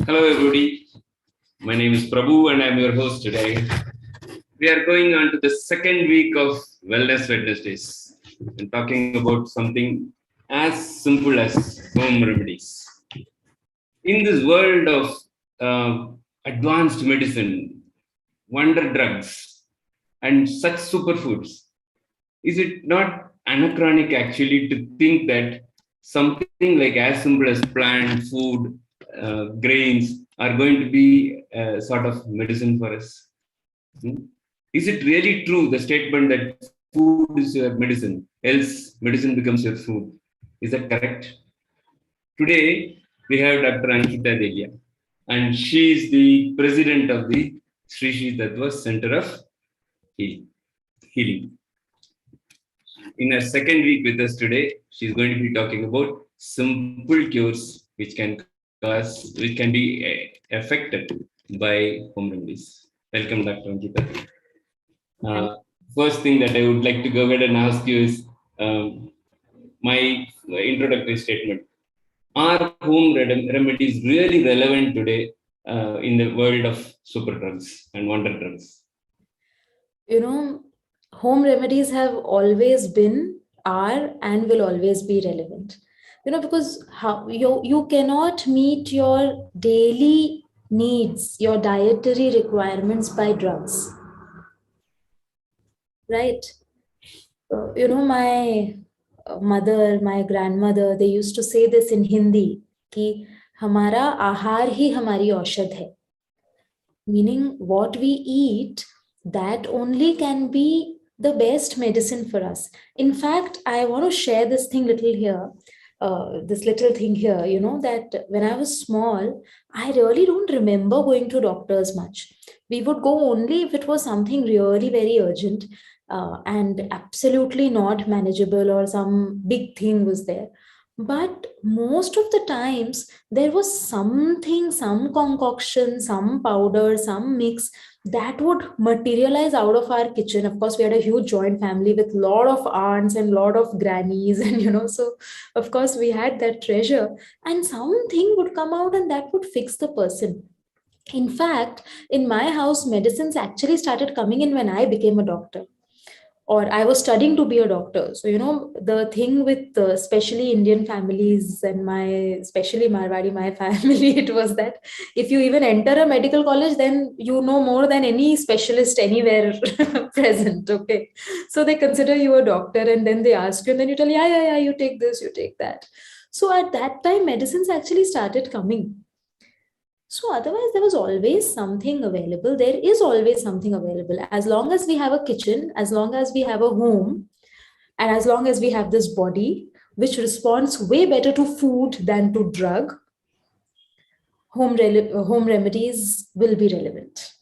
Hello everybody, my name is Prabhu and I'm your host today. We are going on to the second week of Wellness Wednesdays and talking about something as simple as home remedies. In this world of advanced medicine, wonder drugs, and such superfoods, is it not anachronic actually to think that something like as simple as plant, food, grains are going to be a sort of medicine for us? Is it really true, the statement that food is your medicine, else medicine becomes your food? Is that correct? Today, we have Dr. Ankita Dhelia, and she is the president of the Sri Sri Tattva Center of Healing. In her second week with us today, she's going to be talking about simple cures which can be affected by home remedies. Welcome, Dr. Ankita. First thing that I would like to go ahead and ask you is my introductory statement. Are home remedies really relevant today in the world of super drugs and wonder drugs? Home remedies have always been, are, and will always be relevant. Because you cannot meet your daily needs, your dietary requirements by drugs. Right? My mother, my grandmother, they used to say this in Hindi, कि हमारा आहार ही हमारी औषध है. Meaning what we eat, that only can be the best medicine for us. In fact, I want to share this thing little here. This little thing here, that when I was small, I really don't remember going to doctors much. We would go only if it was something really very urgent and absolutely not manageable, or some big thing was there. But most of the times there was something, some concoction, some powder, some mix that would materialize out of our kitchen. Of course, we had a huge joint family with a lot of aunts and a lot of grannies, and so of course we had that treasure, and something would come out and that would fix the person. In fact, in my house, medicines actually started coming in when I became a doctor, or I was studying to be a doctor. So, the thing with especially Indian families and especially Marwadi, my family, it was that if you even enter a medical college, then you know more than any specialist anywhere present. Okay. So they consider you a doctor, and then they ask you, and then you tell, yeah, you take this, you take that. So at that time, medicines actually started coming. So otherwise, there was always something available. There is always something available. As long as we have a kitchen, as long as we have a home, and as long as we have this body, which responds way better to food than to drug, home remedies will be relevant.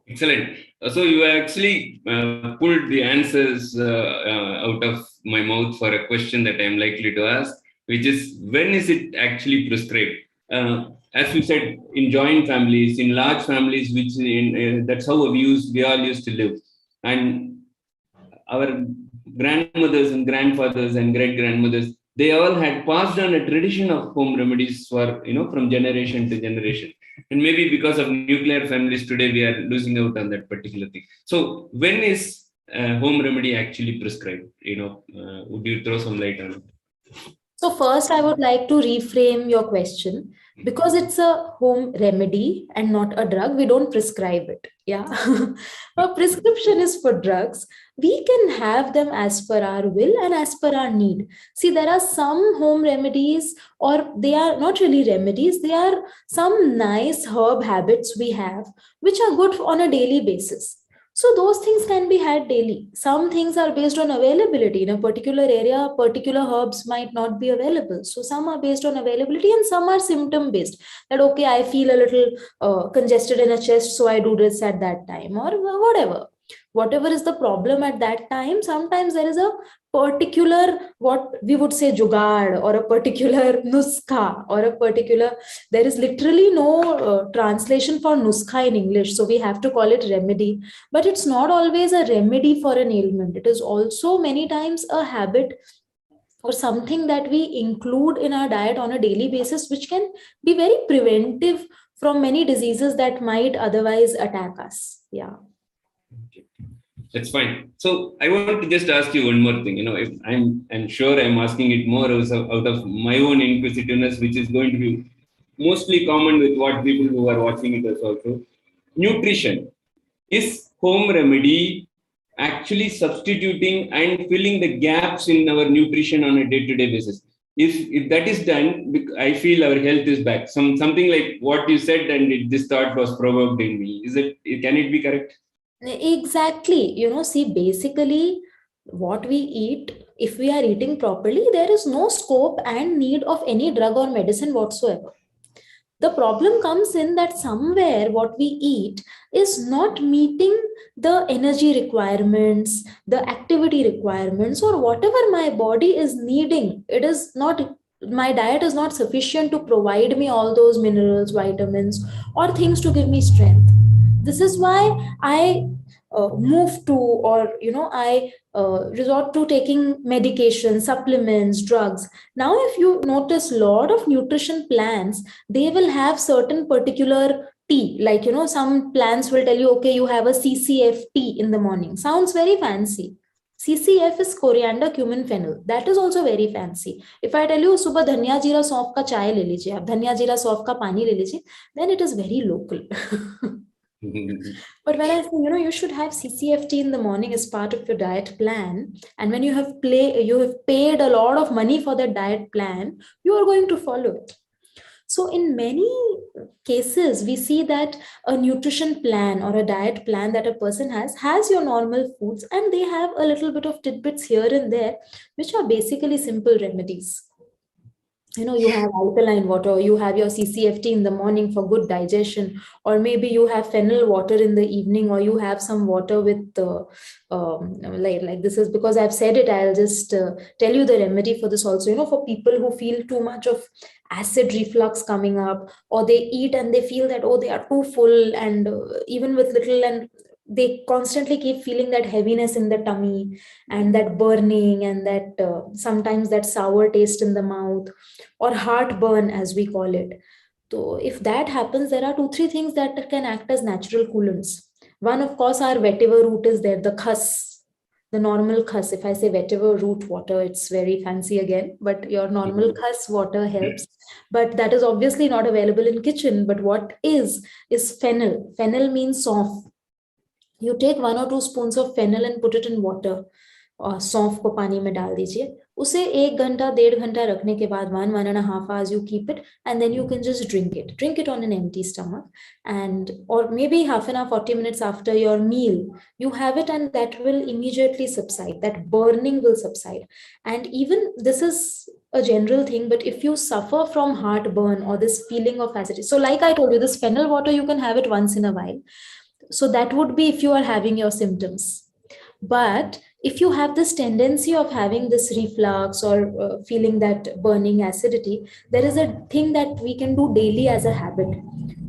Excellent. So you actually pulled the answers out of my mouth for a question that I'm likely to ask, which is, when is it actually prescribed? As you said, in joint families, in large families, which that's how we all used to live. And our grandmothers and grandfathers and great grandmothers, they all had passed on a tradition of home remedies for, from generation to generation. And maybe because of nuclear families today, we are losing out on that particular thing. So when is home remedy actually prescribed? Would you throw some light on it? So first, I would like to reframe your question. Because it's a home remedy and not a drug, we don't prescribe it. Yeah. A prescription is for drugs. We can have them as per our will and as per our need. See, there are some home remedies, or they are not really remedies, they are some nice herb habits we have, which are good on a daily basis. So those things can be had daily. Some things are based on availability. In a particular area, particular herbs might not be available. So some are based on availability and some are symptom based. That, okay, I feel a little congested in a chest, so I do this at that time, or whatever is the problem at that time. Sometimes there is a particular, what we would say, jugaad, or a particular nuskha, or a particular, there is literally no translation for nuskha in English, so we have to call it remedy. But it's not always a remedy for an ailment. It is also many times a habit or something that we include in our diet on a daily basis, which can be very preventive from many diseases that might otherwise attack us. Yeah. Okay. That's fine. So I want to just ask you one more thing. If I'm sure I'm asking it more out of my own inquisitiveness, which is going to be mostly common with what people who are watching it also. Nutrition. Is home remedy actually substituting and filling the gaps in our nutrition on a day-to-day basis? If that is done, I feel our health is back. Something like what you said, and this thought was provoked in me. Is it? Can it be correct? Exactly. See, basically, what we eat, if we are eating properly, there is no scope and need of any drug or medicine whatsoever. The problem comes in that somewhere what we eat is not meeting the energy requirements, the activity requirements, or whatever my body is needing. It is not, my diet is not sufficient to provide me all those minerals, vitamins, or things to give me strength. This is why I move to, or I resort to taking medication, supplements, drugs. Now if you notice, lot of nutrition plans, they will have certain particular tea, like some plans will tell you, okay, you have a CCF tea in the morning. Sounds very fancy. CCF is coriander, cumin, fennel. That is also very fancy. If I tell you सुबह धनिया जीरा सौंफ का चाय ले लीजिए, आप धनिया जीरा सौंफ का पानी ले लीजिए, then it is very local. But when I say, you should have CCFT in the morning as part of your diet plan, and when you have paid a lot of money for that diet plan, you are going to follow it. So in many cases, we see that a nutrition plan or a diet plan that a person has your normal foods, and they have a little bit of tidbits here and there, which are basically simple remedies. You have alkaline water, you have your CCFT in the morning for good digestion, or maybe you have fennel water in the evening, or you have some water with like this is because I've said it, I'll just tell you the remedy for this also. For people who feel too much of acid reflux coming up, or they eat and they feel that, oh, they are too full, and even with little, and they constantly keep feeling that heaviness in the tummy, and that burning, and that sometimes that sour taste in the mouth, or heartburn as we call it. So if that happens, there are 2-3 things that can act as natural coolants. One, of course, our vetiver root is there, the khas, the normal khas. If I say vetiver root water, it's very fancy again, but your normal khas water helps. But that is obviously not available in kitchen. But what is fennel. Fennel means सौंफ. You take 1 or 2 spoons of fennel and put it in water. और सौंफ को पानी में डाल दीजिए. उसे 1 घंटा 1.5 घंटा रखने के बाद 1.5 hours you keep it, and then you can just drink it on an empty stomach, and or maybe half an hour, 40 minutes after your meal you have it, and that will immediately subside, that burning will subside. And even this is a general thing, but if you suffer from heartburn or this feeling of acidity, so like I told you, this fennel water, you can have it once in a while. So that would be if you are having your symptoms. But if you have this tendency of having this reflux or feeling that burning acidity, there is a thing that we can do daily as a habit,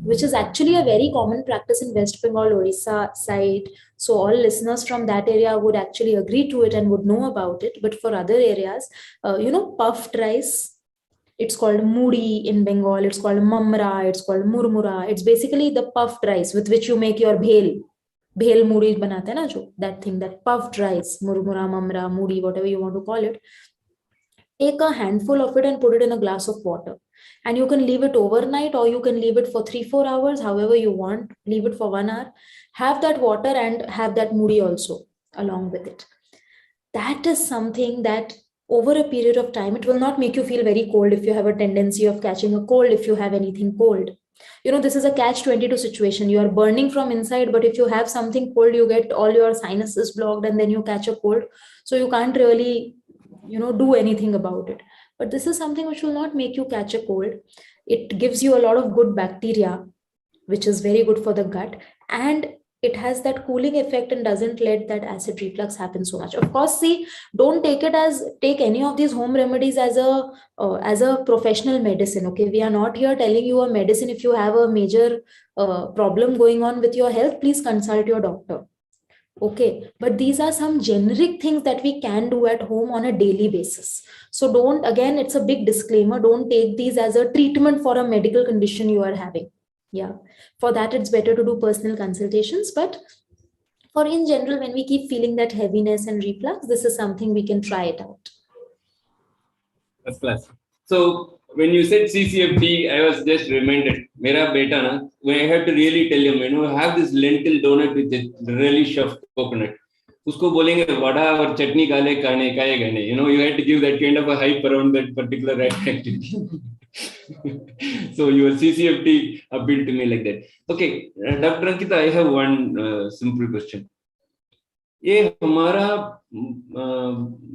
which is actually a very common practice in West Bengal, Orissa side. So all listeners from that area would actually agree to it and would know about it. But for other areas, puffed rice, it's called muri in Bengal, it's called mamra, it's called murmura. It's basically the puffed rice with which you make your bhel. Bhel muri banate hai na jo, that thing, that puffed rice, murmura, mamra, muri, whatever you want to call it. Take a handful of it and put it in a glass of water. And you can leave it overnight, or you can leave it for 3-4 hours, however you want. Leave it for 1 hour. Have that water and have that muri also along with it. That is something that over a period of time, it will not make you feel very cold if you have a tendency of catching a cold, if you have anything cold. This is a catch-22 situation. You are burning from inside, but if you have something cold, you get all your sinuses blocked and then you catch a cold. So you can't really, do anything about it. But this is something which will not make you catch a cold. It gives you a lot of good bacteria, which is very good for the gut. And it has that cooling effect and doesn't let that acid reflux happen so much. Of course, see, don't take any of these home remedies as a professional medicine. Okay, we are not here telling you a medicine. If you have a major problem going on with your health, please consult your doctor. Okay, but these are some generic things that we can do at home on a daily basis. So don't, again, it's a big disclaimer, don't take these as a treatment for a medical condition you are having. Yeah. For that, it's better to do personal consultations. But for in general, when we keep feeling that heaviness and reflux, this is something we can try it out. First class. So when you said CCFT, I was just reminded, Mera beta na, when I had to really tell him, have this lentil donut with a relish of coconut. उसको बोलेंगे वड़ा और चटनी काले खाने खाएगा नहीं. You had to give that kind of a hype around that particular activity. So your CCFT appealed to me like that. Okay, Dr. Ankita, I have one simple question. ये हमारा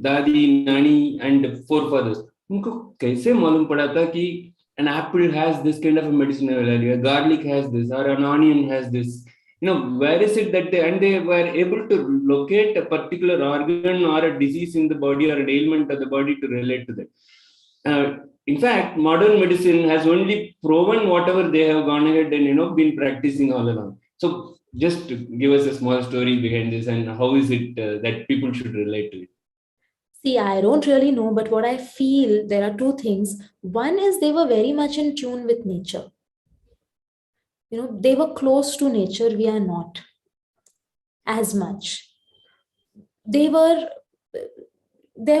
दादी नानी एंड forefathers उनको कैसे मालूम पड़ा था कि an apple has this kind of a medicinal value, a garlic has this, or an onion has this? Where is it that they were able to locate a particular organ or a disease in the body or an ailment of the body to relate to that? In fact, modern medicine has only proven whatever they have gone ahead and been practicing all along. So just give us a small story behind this and how is it that people should relate to it? See, I don't really know, but what I feel, there are two things. One is they were very much in tune with nature. They were close to nature. We are not as much. There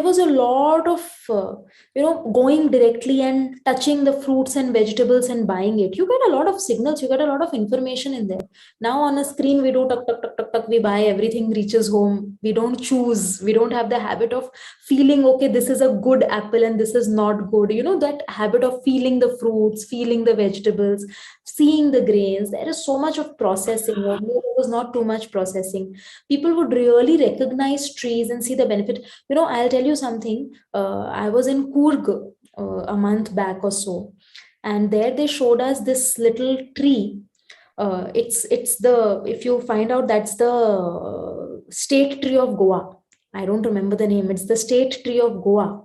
was a lot of going directly and touching the fruits and vegetables and buying it. You get a lot of signals, you get a lot of information in there. Now on a screen we do tuck tuck tuck tuck tuck, we buy, everything reaches home. We don't choose, we don't have the habit of feeling, okay, this is a good apple and this is not good. That habit of feeling the fruits, feeling the vegetables, seeing the grains. There is so much of processing. There was not too much processing. People would really recognize trees and see the benefit. I'll tell you something. I was in Coorg a month back or so, and there they showed us this little tree. It's the, if you find out, that's the state tree of Goa. I don't remember the name. It's the state tree of Goa.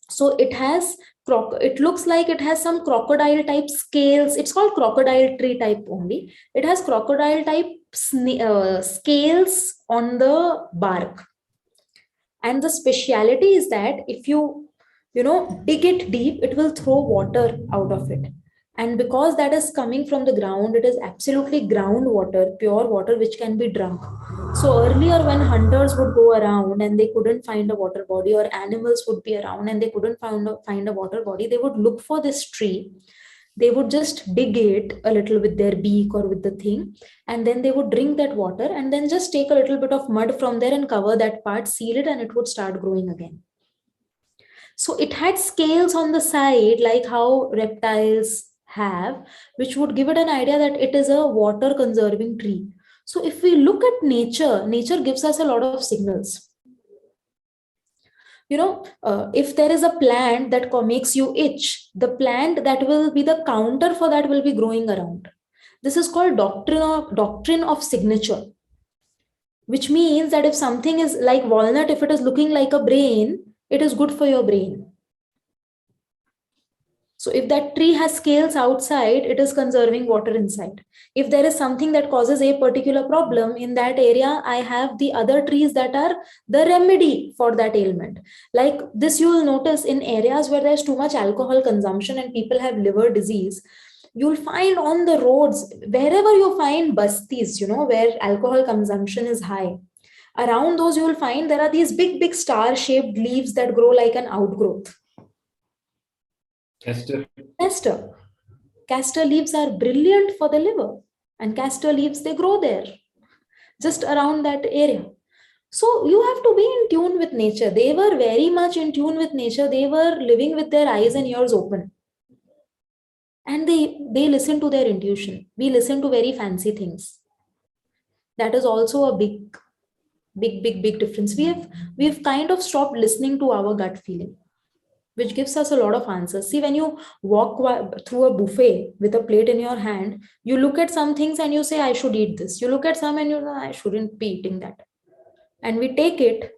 So it looks like it has some crocodile type scales. It's called crocodile tree type only. It has crocodile type scales on the bark. And the speciality is that if you dig it deep, it will throw water out of it. And because that is coming from the ground, it is absolutely groundwater, pure water, which can be drunk. So earlier, when hunters would go around and they couldn't find a water body, or animals would be around and they couldn't find a water body, they would look for this tree. They would just dig it a little with their beak or with the thing, and then they would drink that water and then just take a little bit of mud from there and cover that part, seal it, and it would start growing again. So it had scales on the side, like how reptiles have, which would give it an idea that it is a water conserving tree. So if we look at nature, nature gives us a lot of signals. If there is a plant that makes you itch, the plant that will be the counter for that will be growing around. This is called doctrine of signature, which means that if something is like walnut, if it is looking like a brain, it is good for your brain. So if that tree has scales outside, it is conserving water inside. If there is something that causes a particular problem in that area, I have the other trees that are the remedy for that ailment. Like this, you will notice in areas where there's too much alcohol consumption and people have liver disease, you'll find on the roads, wherever you find bastis, where alcohol consumption is high, around those you will find there are these big star-shaped leaves that grow like an outgrowth. Castor leaves are brilliant for the liver, and castor leaves, they grow there, just around that area. So you have to be in tune with nature. They were very much in tune with nature. They were living with their eyes and ears open. And they listen to their intuition. We listen to very fancy things. That is also a big difference. We've kind of stopped listening to our gut feeling, which gives us a lot of answers. See, when you walk through a buffet with a plate in your hand, you look at some things and you say, I should eat this. You look at some and you say, I shouldn't be eating that. And we take it,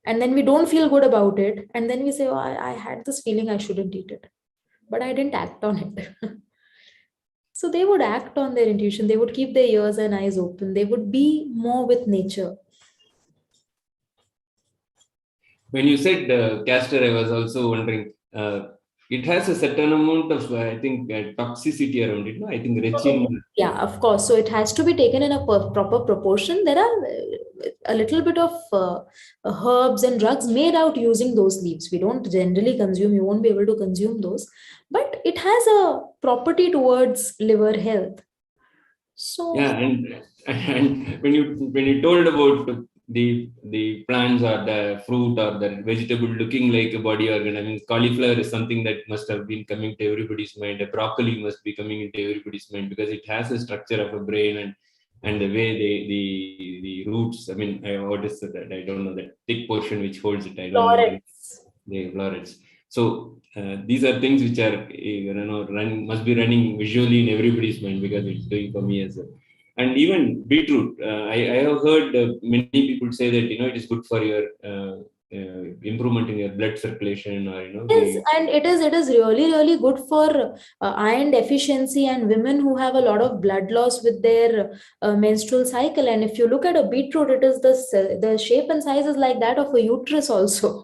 and then we don't feel good about it. And then we say, oh, I had this feeling I shouldn't eat it, but I didn't act on it. So they would act on their intuition. They would keep their ears and eyes open. They would be more with nature. When you said castor, I was also wondering, it has a certain amount of, I think, toxicity around it. No? I think resin. Yeah, of course. So it has to be taken in a proper proportion. There are a little bit of herbs and drugs made out using those leaves. We don't generally consume, you won't be able to consume those, but it has a property towards liver health. So Yeah, and when you told about the plants or the fruit or the vegetable looking like a body organ, I mean, cauliflower is something that must have been coming to everybody's mind. A broccoli must be coming into everybody's mind because it has a structure of a brain, and the way the roots. I mean, what is that? I don't know, that thick portion which holds it. I don't know the florets. So these are things which are must be running visually in everybody's mind because it's doing for me as well. And even beetroot, I have heard many people say that it is good for your improvement in your blood circulation, or yes, and it is really good for iron deficiency and women who have a lot of blood loss with their menstrual cycle. And if you look at a beetroot, it is the shape and size is like that of a uterus also.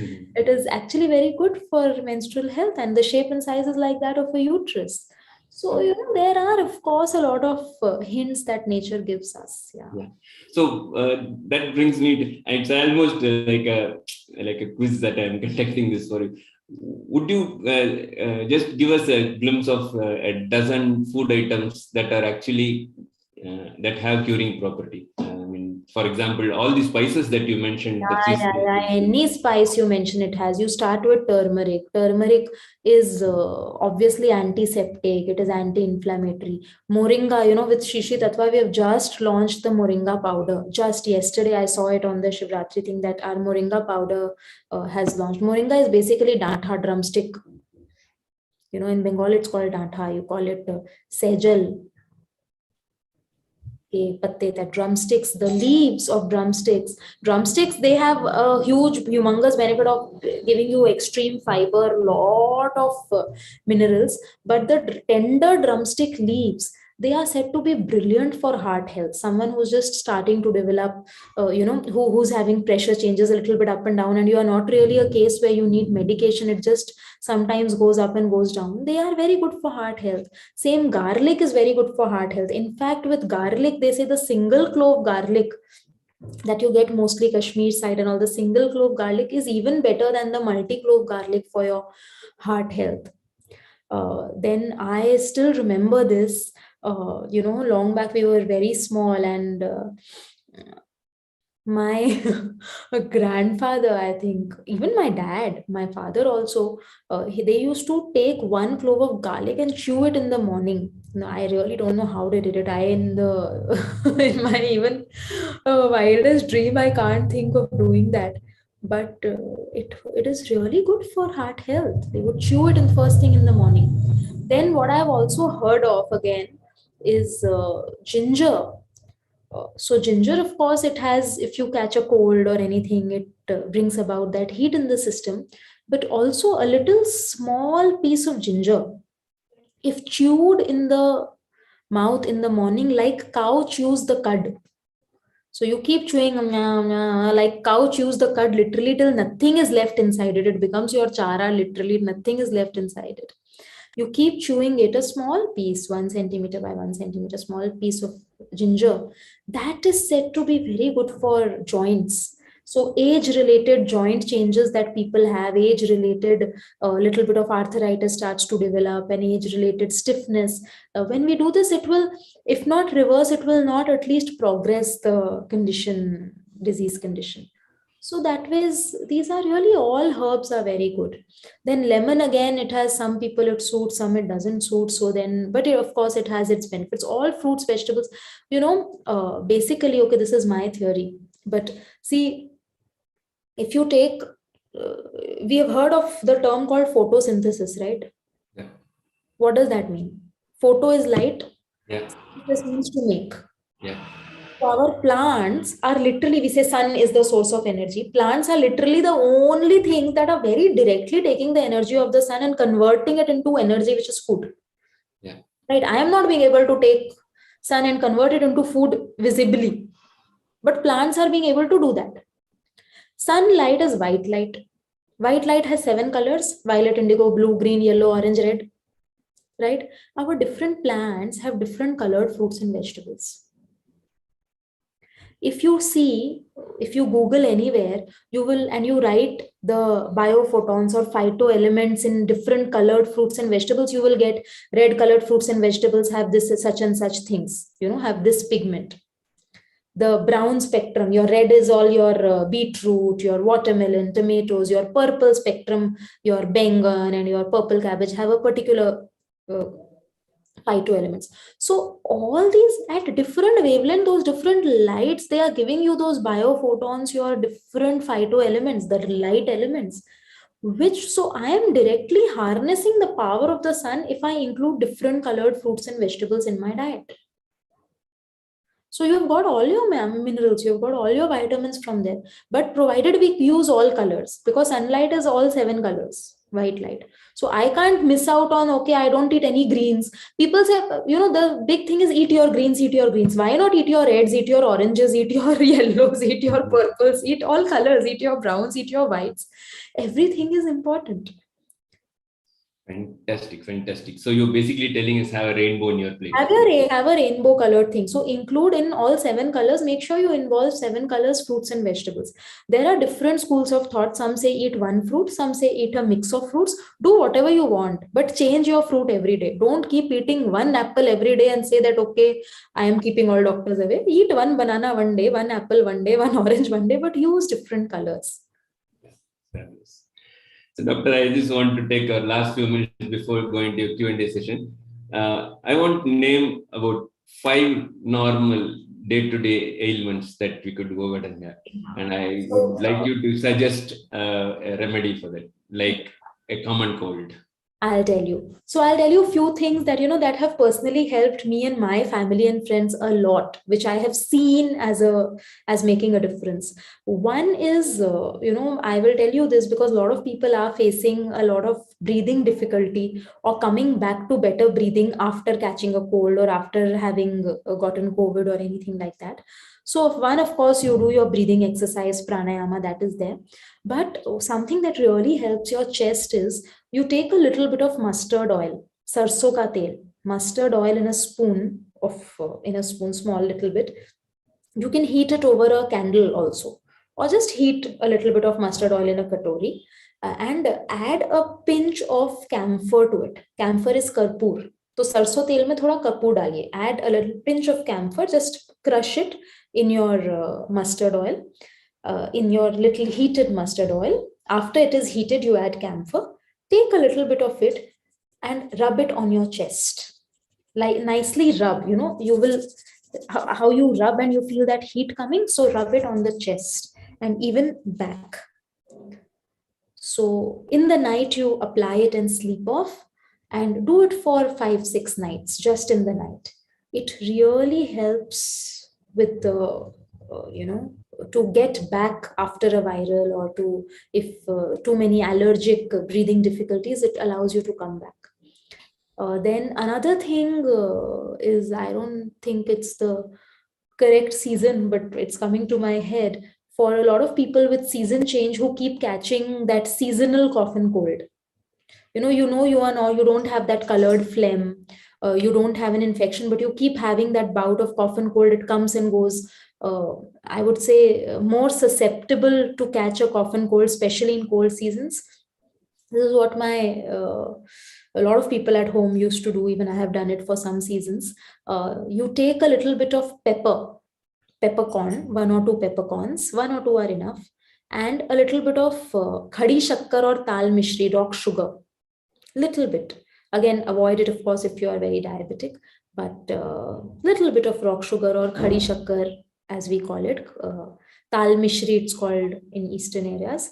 It is actually very good for menstrual health, and the shape and size is like that of a uterus. So there are, of course, a lot of hints that nature gives us. Yeah. So that brings me to, it's almost like a quiz that I'm conducting this for you. Would you just give us a glimpse of a dozen food items that are actually that have curing property? I mean, for example, all the spices that you mentioned, the Yeah. Any spice you mention, it has. You start with turmeric. Turmeric is obviously antiseptic. It is anti-inflammatory. Moringa, with Shishi Tattva, we have just launched the Moringa powder. Just yesterday, I saw it on the Shivratri thing that our Moringa powder has launched. Moringa is basically dantha, drumstick. In Bengal, it's called dantha. You call it sejal. Patte, that drumsticks, the leaves of drumsticks, they have a huge humongous benefit of giving you extreme fiber, lot of minerals, but the tender drumstick leaves, they are said to be brilliant for heart health. Someone who's just starting to develop who's having pressure changes a little bit up and down, and you are not really a case where you need medication, it just sometimes goes up and goes down, they are very good for heart health. Same, garlic is very good for heart health. In fact, with garlic, they say the single clove garlic that you get mostly Kashmir side and all, the single clove garlic is even better than the multi clove garlic for your heart health. Then I still remember this. Long back we were very small, and my grandfather, I think, even my dad, my father also, they used to take one clove of garlic and chew it in the morning. No, I really don't know how they did it. In my even wildest dream, I can't think of doing that. But it is really good for heart health. They would chew it in first thing in the morning. Then what I've also heard of again is ginger. So ginger, of course, it has, if you catch a cold or anything, it brings about that heat in the system. But also a little small piece of ginger, if chewed in the mouth in the morning, like cow chews the cud. So you keep chewing like cow chews the cud literally till nothing is left inside it. It becomes your chara, literally nothing is left inside it. You keep chewing it, a small piece, 1 centimeter by 1 centimeter, small piece of ginger, that is said to be very good for joints. So age related joint changes that people have, age related little bit of arthritis starts to develop, and age related stiffness, when we do this, it will, if not reverse, it will not at least progress the condition, disease condition. So that ways, these are really, all herbs are very good. Then lemon, again, it has, some people it suits, some it doesn't suit. So then, but of course it has its benefits. All fruits, vegetables, basically, okay, this is my theory. But see, if you take, we have heard of the term called photosynthesis, right? Yeah. What does that mean? Photo is light. Yeah. This means to make. Yeah. Our plants are literally, we say sun is the source of energy. Plants are literally the only things that are very directly taking the energy of the sun and converting it into energy, which is food. Yeah. Right? I am not being able to take sun and convert it into food visibly, but plants are being able to do that. Sunlight is white light. White light has 7 colors: violet, indigo, blue, green, yellow, orange, red, right? Our different plants have different colored fruits and vegetables. If you see, if you Google anywhere, you will, and you write the biophotons or phytoelements in different colored fruits and vegetables, you will get red colored fruits and vegetables have this such and such things, have this pigment. The brown spectrum, your red is all your beetroot, your watermelon, tomatoes. Your purple spectrum, your bengan and your purple cabbage have a particular uh, phytoelements. So all these at different wavelength, those different lights, they are giving you those biophotons, your different phytoelements, the light elements, which, so I am directly harnessing the power of the sun if I include different colored fruits and vegetables in my diet. So you've got all your minerals, you've got all your vitamins from there, but provided we use all colors, because sunlight is all 7 colors, white light. So I can't miss out on, okay, I don't eat any greens. People say, the big thing is eat your greens, eat your greens. Why not eat your reds, eat your oranges, eat your yellows, eat your purples, eat all colors, eat your browns, eat your whites. Everything is important. Fantastic. So you're basically telling us have a rainbow in your plate. Have a rainbow colored thing. So include in all 7 colors. Make sure you involve 7 colors, fruits and vegetables. There are different schools of thought. Some say eat one fruit. Some say eat a mix of fruits. Do whatever you want, but change your fruit every day. Don't keep eating one apple every day and say that, okay, I am keeping all doctors away. Eat one banana one day, one apple one day, one orange one day, but use different colors. Fabulous. So, Doctor, I just want to take our last few minutes before going to a Q&A session. I want to name about 5 normal day-to-day ailments that we could go ahead and have. And I would like you to suggest a remedy for that, like a common cold. I'll tell you. So I'll tell you a few things that, that have personally helped me and my family and friends a lot, which I have seen as making a difference. One is, I will tell you this because a lot of people are facing a lot of breathing difficulty or coming back to better breathing after catching a cold or after having gotten COVID or anything like that. So one, of course, you do your breathing exercise, pranayama, that is there. But something that really helps your chest is you take a little bit of mustard oil, sarso ka tel, mustard oil in a spoon small little bit. You can heat it over a candle also, or just heat a little bit of mustard oil in a katori and add a pinch of camphor to it. Camphor is karpoor. So sarso tel mein thoda karpoor daliye. Add a little pinch of camphor, just crush it in your mustard oil, in your little heated mustard oil. After it is heated, you add camphor. Take a little bit of it and rub it on your chest. Like nicely rub, you will, how you rub and you feel that heat coming. So rub it on the chest and even back. So in the night, you apply it and sleep off, and do it for 5-6 nights, just in the night. It really helps with the, to get back after a viral or to, if too many allergic breathing difficulties, it allows you to come back. Then another thing is, I don't think it's the correct season, but it's coming to my head. For a lot of people with season change who keep catching that seasonal cough and cold, you don't have that colored phlegm, you don't have an infection, but you keep having that bout of cough and cold. It comes and goes. I would say more susceptible to catch a cough and cold, especially in cold seasons. This is what a lot of people at home used to do. Even I have done it for some seasons. You take a little bit of peppercorn, 1 or 2 peppercorns, 1 or 2 are enough, and a little bit of khadi shakkar or tal mishri, rock sugar, little bit. Again, avoid it, of course, if you are very diabetic, but little bit of rock sugar or khadi shakkar, as we call it, tal mishri, it's called in eastern areas.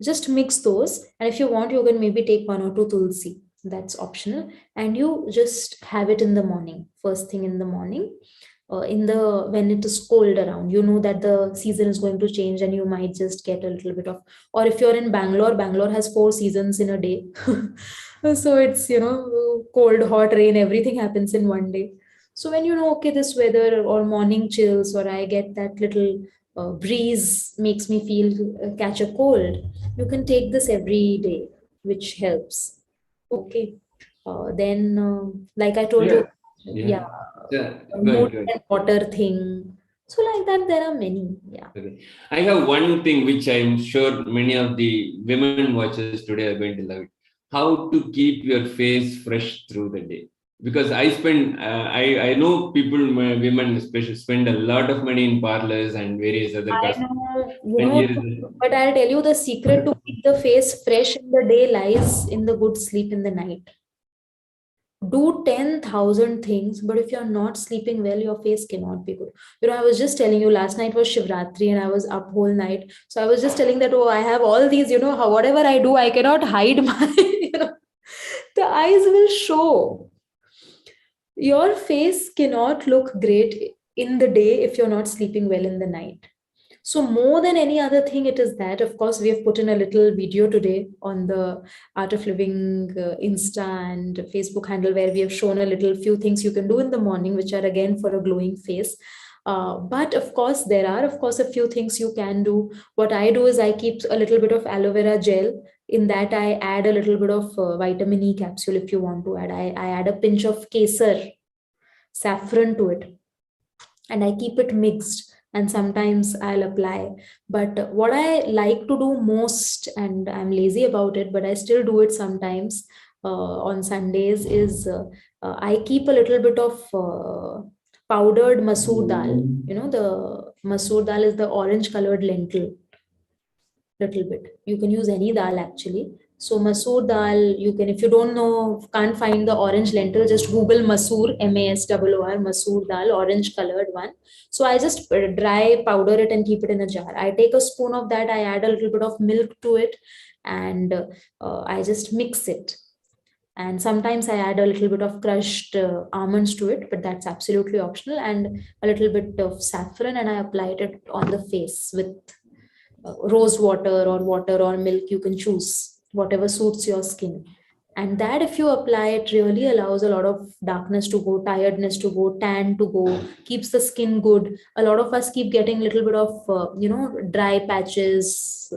Just mix those, and if you want, you can maybe take 1 or 2 tulsi. That's optional, and you just have it in the morning, first thing in the morning. When it is cold around, that the season is going to change, and you might just get a little bit of, or if you're in Bangalore has 4 seasons in a day. So it's, cold, hot, rain, everything happens in one day. So when okay, this weather or morning chills, or I get that little breeze makes me feel catch a cold, you can take this every day, which helps. Okay. Then, like I told you, Yeah. Go moon ahead, go ahead. and water thing. So like that, there are many. Yeah. Okay. I have one thing which I'm sure many of the women watchers today are going to love it. How to keep your face fresh through the day. Because I know people, women especially, spend a lot of money in parlors and various other I cosmetics. know, And here is but I'll tell you the secret to keep the face fresh in the day lies in the good sleep in the night. Do 10,000 things, but if you're not sleeping well, your face cannot be good. I was just telling you last night was Shivratri and I was up whole night. So I was just telling that, oh, I have all these, how whatever I do, I cannot hide my, the eyes will show. Your face cannot look great in the day if you're not sleeping well in the night. So more than any other thing, it is that, of course, we have put in a little video today on the Artofliving Insta and Facebook handle where we have shown a little few things you can do in the morning, which are again for a glowing face. But of course, there are, of course, a few things you can do. What I do is I keep a little bit of aloe vera gel. In that, I add a little bit of vitamin E capsule if you want to add. I add a pinch of kesar, saffron to it, and I keep it mixed. And sometimes I'll apply. But what I like to do most, and I'm lazy about it, but I still do it sometimes on Sundays, is I keep a little bit of powdered masoor dal. The masoor dal is the orange colored lentil, little bit. You can use any dal actually. So masoor dal, you can, if you don't know, can't find the orange lentil, just Google masoor, MASOOR, masoor dal, orange colored one. So I just dry powder it and keep it in a jar. I take a spoon of that, I add a little bit of milk to it, and I just mix it. And sometimes I add a little bit of crushed almonds to it, but that's absolutely optional, and a little bit of saffron, and I applied it on the face with rose water or milk. You can choose whatever suits your skin. And that, if you apply, it really allows a lot of darkness to go, tiredness to go, tan to go, keeps the skin good. A lot of us keep getting a little bit of dry patches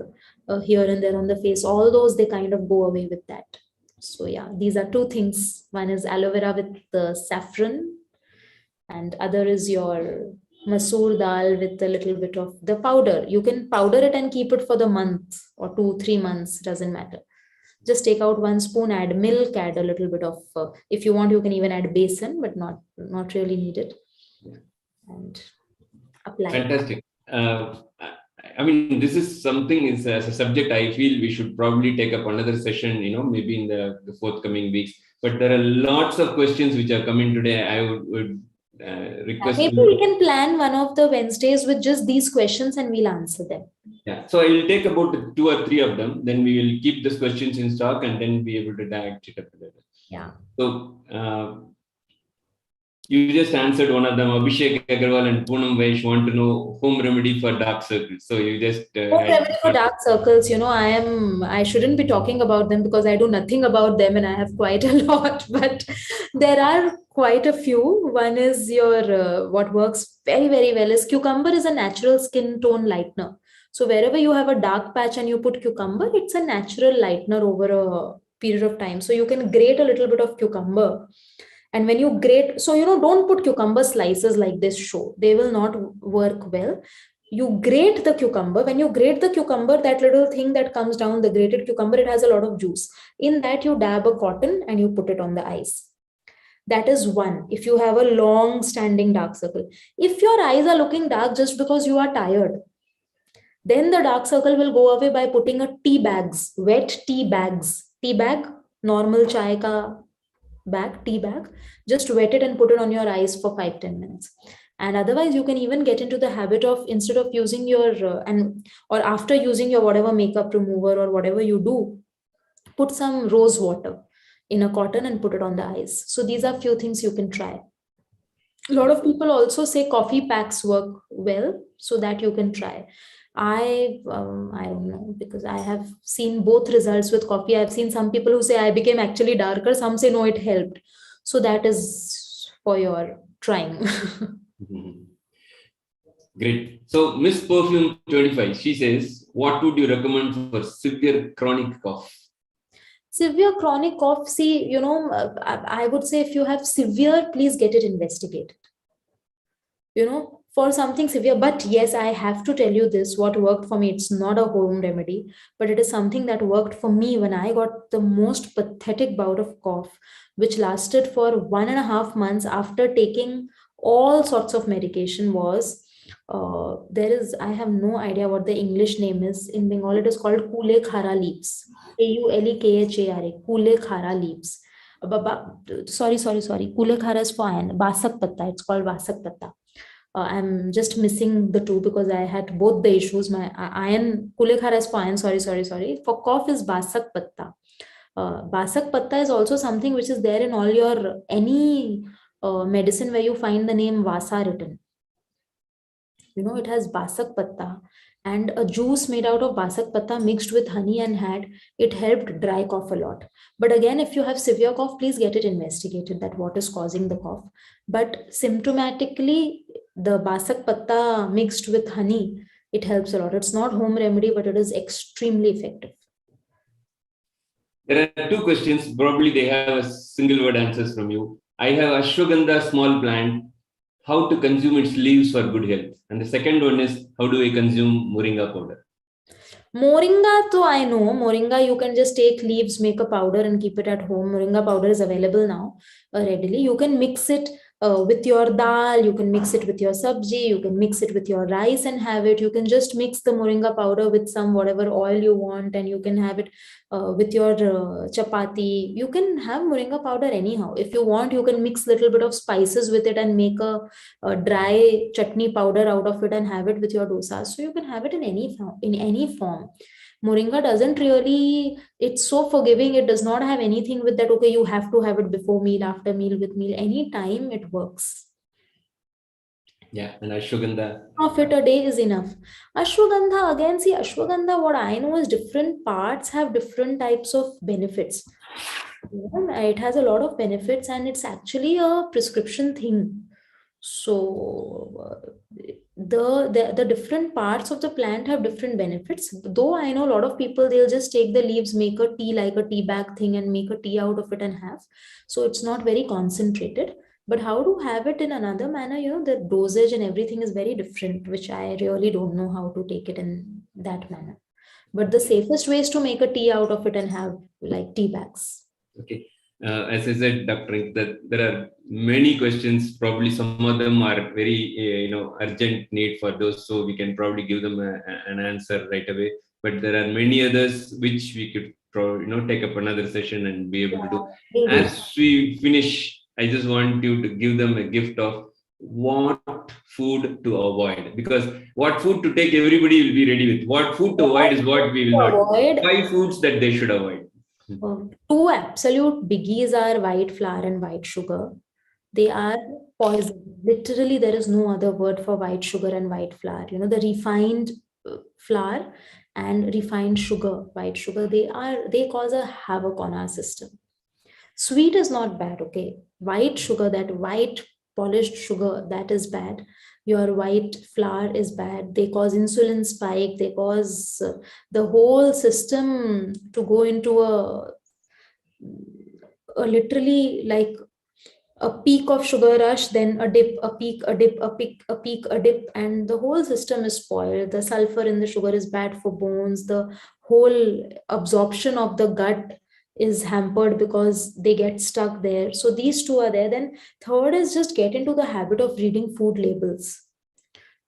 here and there on the face. All those, they kind of go away with that. So yeah, these are two things. One is aloe vera with the saffron, and other is your masoor dal with a little bit of the powder. You can powder it and keep it for the month or 2-3 months, doesn't matter. Just take out 1 spoon, add milk, add a little bit of, if you want, you can even add besan, but not really needed. And apply. Fantastic. I mean, this is something, is as a subject, I feel we should probably take up another session, maybe in the forthcoming weeks. But there are lots of questions which are coming today. I would request. Maybe we can plan one of the Wednesdays with just these questions and we'll answer them. Yeah. So I will take about 2 or 3 of them. Then we will keep these questions in stock and then be able to direct it up together. Yeah. So you just answered one of them. Abhishek Agarwal and Poonam Vaish want to know home remedy for dark circles. So you just home remedy for dark circles. I shouldn't be talking about them because I do nothing about them and I have quite a lot. But there are quite a few. One is your what works very, very well is cucumber is a natural skin tone lightener. So wherever you have a dark patch and you put cucumber, it's a natural lightener over a period of time. So you can grate a little bit of cucumber. And when you grate, so don't put cucumber slices like this show. They will not work well. You grate the cucumber. When you grate the cucumber, that little thing that comes down, the grated cucumber, it has a lot of juice. In that, you dab a cotton and you put it on the eyes. That is one. If you have a long standing dark circle. If your eyes are looking dark just because you are tired, then the dark circle will go away by putting a tea bags, wet tea bags. Tea bag, normal chai ka bag, tea bag, just wet it and put it on your eyes for 5-10 minutes. And otherwise, you can even get into the habit of, instead of using your or after using your whatever makeup remover or whatever you do, put some rose water in a cotton and put it on the eyes. So these are few things you can try. A lot of people also say coffee packs work well, so that you can try. I don't know, because I have seen both results with coffee. I've seen some people who say I became actually darker. Some say no, it helped. So that is for your trying. Great. So Miss Perfume 25, she says, what would you recommend for severe chronic cough? Severe chronic cough, see, I would say if you have severe, please get it investigated. For something severe. But yes, I have to tell you this, what worked for me, it's not a home remedy, but it is something that worked for me when I got the most pathetic bout of cough, which lasted for 1.5 months after taking all sorts of medication. Was I have no idea what the English name is. In Bengal, it is called Kule Khara leaves. Kulekara, Kule Khara leaves. Sorry. Kule Khara is for iron. Basak Patta. It's called Basak Patta. I'm just missing the two because I had both the issues. My iron, Kulekhara is for iron, sorry. For cough is Basak Patta. Basak Patta is also something which is there in all your, any medicine where you find the name Vasa written. It has Basak Patta, and a juice made out of Basak Patta mixed with honey and had, it helped dry cough a lot. But again, if you have severe cough, please get it investigated, that what is causing the cough. But symptomatically, the Basak Patta mixed with honey, it helps a lot. It's not home remedy, but it is extremely effective. There are two questions. Probably they have a single word answers from you. I have ashwagandha small plant. How to consume its leaves for good health? And the second one is, how do I consume Moringa powder? Moringa, so I know. Moringa, you can just take leaves, make a powder and keep it at home. Moringa powder is available now readily. You can mix it with your dal, you can mix it with your sabji, you can mix it with your rice and have it. You can just mix the Moringa powder with some whatever oil you want, and you can have it with your chapati. You can have Moringa powder anyhow. If you want, you can mix little bit of spices with it and make a dry chutney powder out of it and have it with your dosa. So you can have it in any form. Moringa doesn't really, it's so forgiving. It does not have anything with that, okay, you have to have it before meal, after meal, with meal. Anytime it works. Yeah, and ashwagandha. Of it a day is enough. Ashwagandha, again, see, ashwagandha, what I know is different parts have different types of benefits. It has a lot of benefits and it's actually a prescription thing. So the different parts of the plant have different benefits. Though I know a lot of people, they'll just take the leaves, make a tea like a tea bag thing and make a tea out of it and have. So it's not very concentrated. But how to have it in another manner, the dosage and everything is very different, which I really don't know how to take it in that manner. But the safest way is to make a tea out of it and have like tea bags. Okay. As I said, Dr. that there are many questions. Probably some of them are very, urgent need for those. So we can probably give them an answer right away. But there are many others which we could, take up another session and be able to do. As we finish, I just want you to give them a gift of what food to avoid, because what food to take everybody will be ready with. What food to avoid is what we will not. Avoid. 5 foods that they should avoid. Two absolute biggies are white flour and white sugar. They are poison. Literally, there is no other word for white sugar and white flour. The refined flour and refined sugar, white sugar, they cause a havoc on our system. Sweet is not bad, okay? White sugar, that white polished sugar, that is bad. Your white flour is bad. They cause insulin spike. They cause the whole system to go into a literally like a peak of sugar rush, then a dip, a peak, a dip, a peak, a peak, a dip, and the whole system is spoiled. The sulfur in the sugar is bad for bones. The whole absorption of the gut is hampered because they get stuck there. So these two are there. Then third is just get into the habit of reading food labels.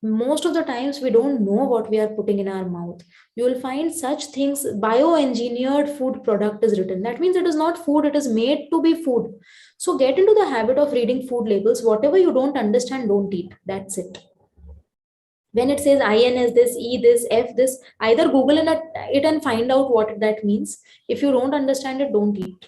Most of the times we don't know what we are putting in our mouth. You will find such things, bioengineered food product is written. That means it is not food, it is made to be food. So get into the habit of reading food labels. Whatever you don't understand, don't eat. That's it. When it says IN is this, E this, F this, either Google it and find out what that means. If you don't understand it, don't eat.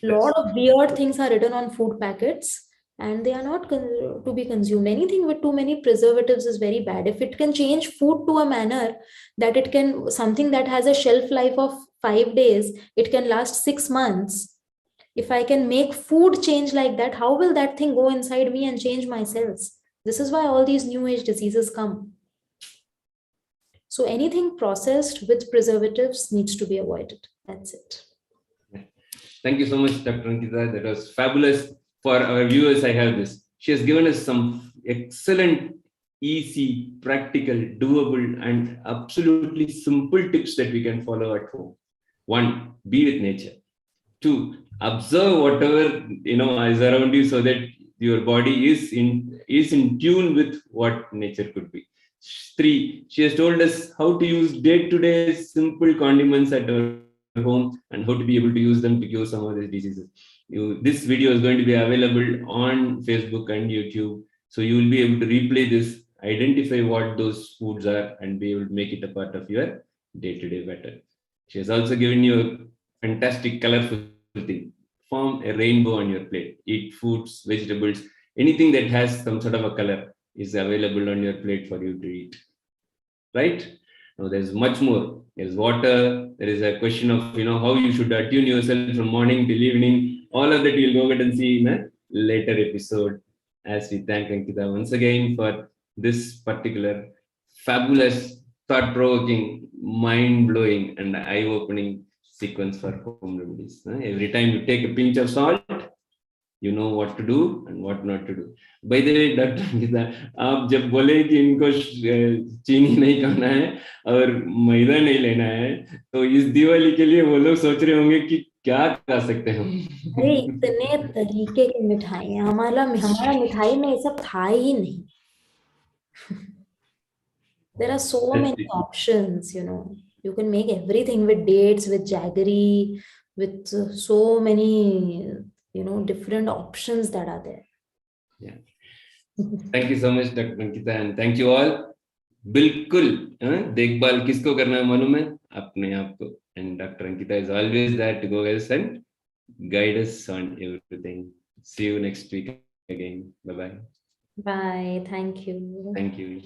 Lot of weird things are written on food packets and they are not to be consumed. Anything with too many preservatives is very bad. If it can change food to a manner that it can, something that has a shelf life of 5 days, it can last 6 months. If I can make food change like that, how will that thing go inside me and change my cells? This is why all these new age diseases come. So anything processed with preservatives needs to be avoided. That's it. Thank you so much, Dr. Ankita. That was fabulous. For our viewers, I have this. She has given us some excellent, easy, practical, doable, and absolutely simple tips that we can follow at home. One, be with nature. Two, observe whatever is around you, so that your body is in tune with what nature could be. Three, she has told us how to use day-to-day simple condiments at our home and how to be able to use them to cure some of these diseases. This video is going to be available on Facebook and YouTube, so you will be able to replay this, identify what those foods are, and be able to make it a part of your day-to-day better. She has also given you a fantastic, colorful thing. Form a rainbow on your plate. Eat fruits, vegetables, anything that has some sort of a color is available on your plate for you to eat. Right? Now there's much more. There's water. There is a question of how you should attune yourself from morning till evening. All of that you'll go ahead and see in a later episode. As we thank Ankita once again for this particular fabulous, thought-provoking, mind-blowing, and eye-opening sequence for home remedies. Every time you take a pinch of salt, you know what to do and what not to do. By the way, Dr. Ankita, आप जब बोले कि इनको चीनी नहीं खाना है और मैदा नहीं लेना है, तो इस दिवाली के लिए वो लोग सोच रहे होंगे कि क्या खा सकते हैं हम. अरे इतने तरीके की मिठाई हमारा मिठाई में ये सब था ही नहीं. There are so many options, You can make everything with dates, with jaggery, with so many, different options that are there. Yeah. Thank you so much, Dr. Ankita, and thank you all. बिल्कुल देखभाल किसको करना है मालूम है? अपने आप को. And Dr. Ankita is always there to go us and guide us on everything. See you next week again. Bye-bye. Bye. Thank you. Thank you.